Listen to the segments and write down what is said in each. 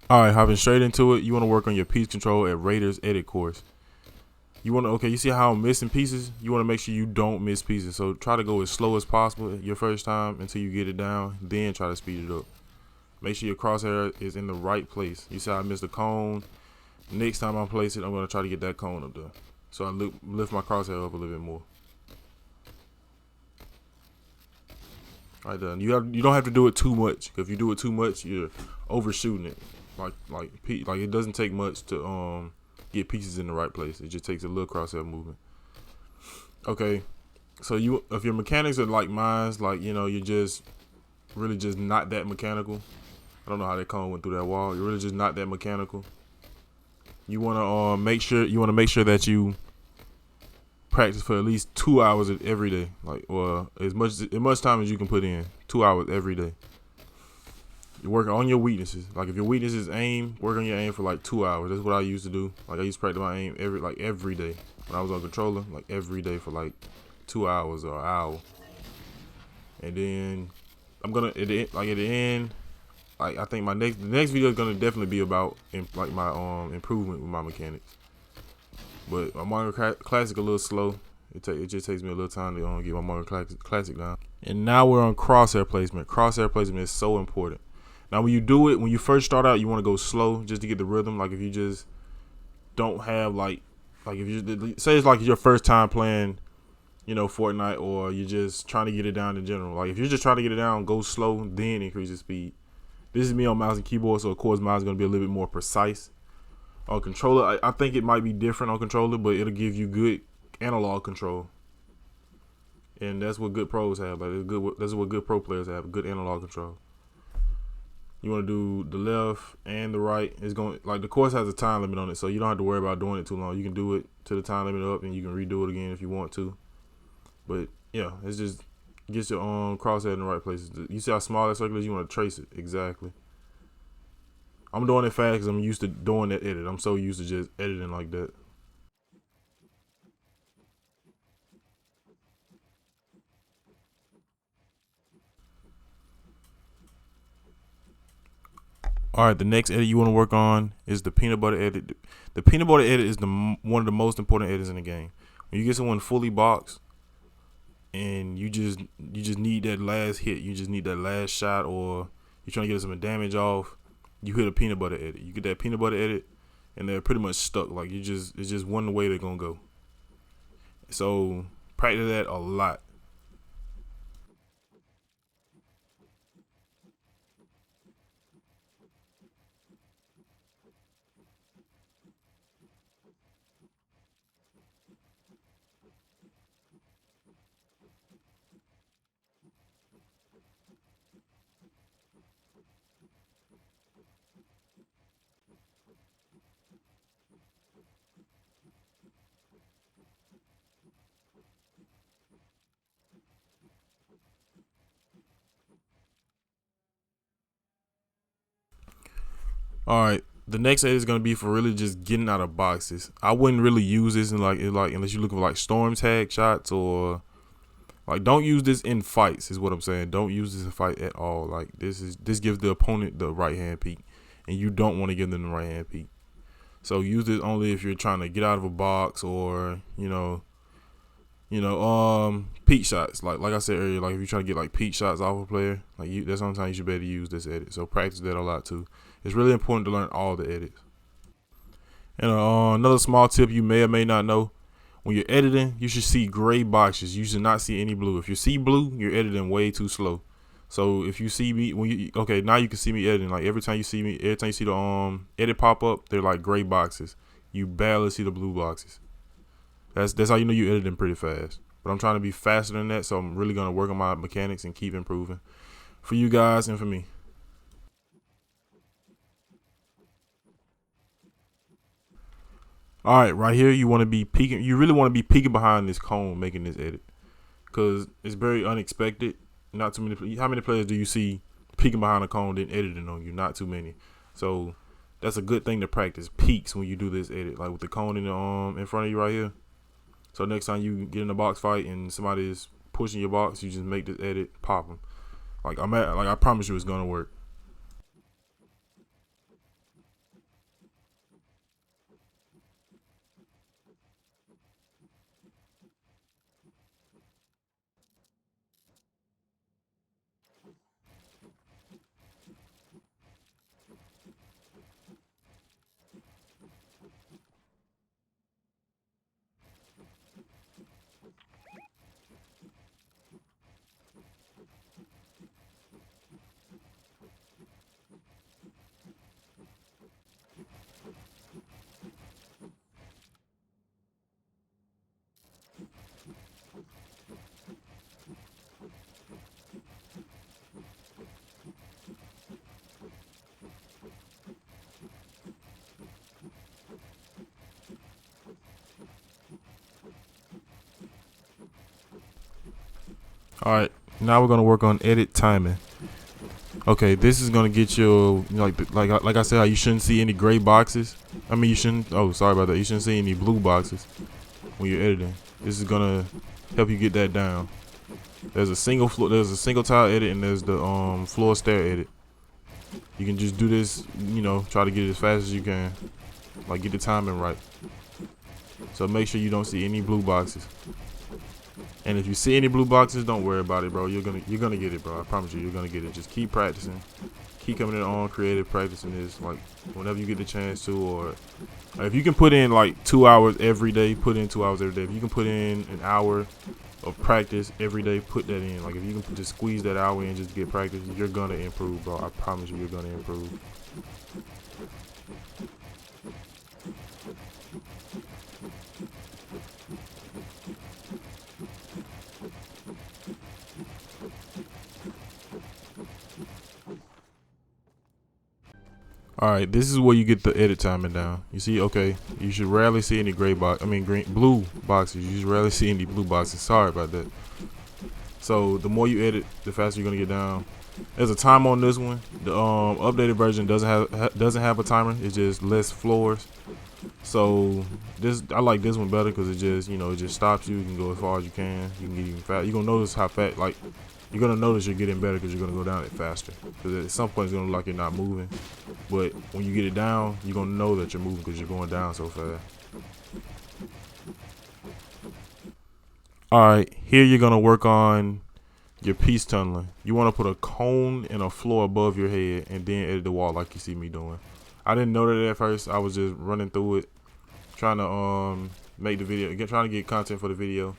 All right, hopping straight into it. You want to work on your piece control at Raiders Edit course. You want to you see how I'm missing pieces? You want to make sure you don't miss pieces. So try to go as slow as possible your first time until you get it down. Then try to speed it up. Make sure your crosshair is in the right place. You see how I missed the cone. Next time I place it, I'm gonna try to get that cone up there. So I lift my crosshair up a little bit more. Right there. You don't have to do it too much. If you do it too much, you're overshooting it. Like it doesn't take much to get pieces in the right place. It just takes a little crosshair movement. Okay, so if your mechanics are like mine's, like you're just really just not that mechanical. I don't know how that cone went through that wall. You're really just not that mechanical. You want to make sure that you practice for at least 2 hours every day, like or as much time as you can put in. 2 hours every day. You work on your weaknesses. Like if your weakness is aim, work on your aim for like 2 hours. That's what I used to do. Like I used to practice my aim every day when I was on controller, like every day for like 2 hours or an hour. And then I'm gonna at the end, like I think the next video is gonna definitely be about my improvement with my mechanics. But my Mario Classic a little slow. It just takes me a little time to get my Mario Classic down. And now we're on crosshair placement. Crosshair placement is so important. Now when you first start out, you want to go slow just to get the rhythm. Like if you just don't have like if you say it's like your first time playing, Fortnite, or you're just trying to get it down in general. Like if you're just trying to get it down, go slow, then increase the speed. This is me on mouse and keyboard, so of course mine is going to be a little bit more precise. On controller, I think it might be different on controller, but it'll give you good analog control, and that's what good pros have. That's what good pro players have. Good analog control. You want to do the left and the right. It's going the course has a time limit on it, so you don't have to worry about doing it too long. You can do it to the time limit up, and you can redo it again if you want to. But yeah, it's just get your crosshair in the right places. You see how small that circle is? You want to trace it exactly. I'm doing it fast because I'm used to doing that edit. I'm so used to just editing like that. All right, the next edit you want to work on is the peanut butter edit. The peanut butter edit is one of the most important edits in the game. When you get someone fully boxed and you just need that last hit, you just need that last shot, or you're trying to get some damage off, you hit a peanut butter edit. You get that peanut butter edit, and they're pretty much stuck. Like it's just one way they're gonna go. So practice that a lot. All right. The next edit is gonna be for really just getting out of boxes. I wouldn't really use this in unless you're looking for like storm tag shots, or don't use this in fights is what I'm saying. Don't use this in fight at all. Like this gives the opponent the right hand peek, and you don't want to give them the right hand peek. So use this only if you're trying to get out of a box, or peek shots. Like I said earlier, like if you're trying to get like peek shots off a player, that's sometimes you should better use this edit. So practice that a lot too. It's really important to learn all the edits. And another small tip you may or may not know: when you're editing, you should see gray boxes. You should not see any blue. If you see blue, you're editing way too slow. So if you see me now you can see me editing. Like every time you see the edit pop up, they're like gray boxes. You barely see the blue boxes. That's how you know you're editing pretty fast. But I'm trying to be faster than that, so I'm really gonna work on my mechanics and keep improving for you guys and for me. All right, right here you want to be peeking. You really want to be peeking behind this cone, making this edit, because it's very unexpected. Not too many. How many players do you see peeking behind a cone then editing on you? Not too many. So that's a good thing to practice. Peeks when you do this edit, like with the cone in front of you right here. So next time you get in a box fight and somebody is pushing your box, you just make this edit, pop them. I promise you, it's gonna work. All right, now we're gonna work on edit timing. Okay, this is gonna get you like I said, how you shouldn't see any gray boxes. I mean, you shouldn't. Oh, sorry about that. You shouldn't see any blue boxes when you're editing. This is gonna help you get that down. There's a single tile edit, and there's the floor stair edit. You can just do this, try to get it as fast as you can, like get the timing right. So make sure you don't see any blue boxes. And if you see any blue boxes, don't worry about it, bro. You're gonna get it, bro. I promise you're gonna get it. Just keep practicing, keep coming in on creative, practicing this like whenever you get the chance to, or if you can put in like 2 hours every day, put in 2 hours every day. If you can put in an hour of practice every day, put that in. Like if you can just squeeze that hour in just to get practice, you're gonna improve, bro. I promise you're gonna improve. All right, this is where you get the edit timing down. You see, okay, you should rarely see any blue boxes. You should rarely see any blue boxes. Sorry about that. So the more you edit, the faster you're gonna get down. There's a time on this one. The updated version doesn't have a timer. It's just less floors. So I like this one better because it just stops you. You can go as far as you can. You can get even fast. You're gonna notice how fast, like you're gonna notice you're getting better because you're gonna go down it faster. Because at some point it's gonna look like you're not moving, but when you get it down, you're gonna know that you're moving because you're going down so fast. All right, here you're gonna work on your piece tunneling. You want to put a cone and a floor above your head, and then edit the wall like you see me doing. I didn't know that at first. I was just running through it, trying to make the video, trying to get content for the video,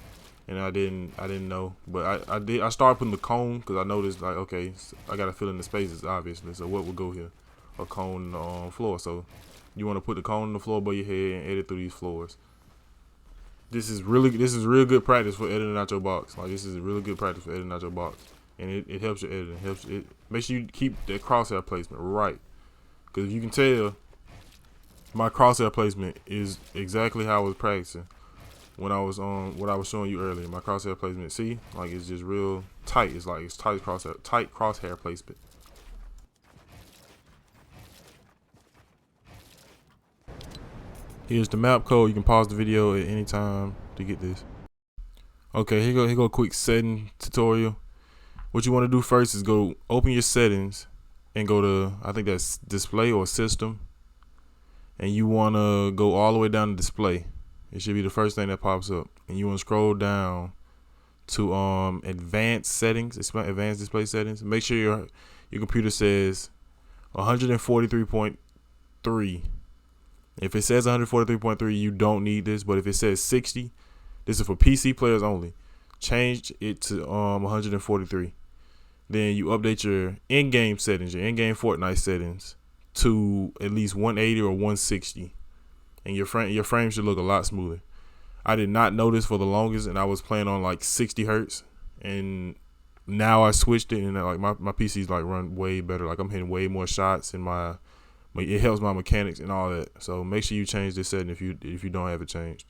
and I didn't know. But I started putting the cone because I noticed like, okay, I gotta fill in the spaces obviously. So what would go here? A cone on the floor. So you want to put the cone on the floor above your head and edit through these floors. This is real good practice for editing out your box. Like this is really good practice for editing out your box, and it helps your editing. Make sure you keep that crosshair placement right, because if you can tell, my crosshair placement is exactly how I was practicing when I was on what I was showing you earlier. My crosshair placement, see, like it's just real tight. It's tight crosshair placement. Here's the map code. You can pause the video at any time to get this. Okay, here go a quick setting tutorial. What you want to do first is go open your settings and go to, I think that's display or system. And you want to go all the way down to display. It should be the first thing that pops up. And you want to scroll down to advanced settings, advanced display settings. Make sure your computer says 143.3. If it says 143.3, you don't need this. But if it says 60, this is for PC players only. Change it to 143. Then you update your in-game settings, your in-game Fortnite settings to at least 180 or 160, and your frame should look a lot smoother. I did not notice for the longest, and I was playing on like 60 hertz, and now I switched it, and like my PC's like run way better. Like I'm hitting way more shots, and it helps my mechanics and all that. So make sure you change this setting if you don't have it changed.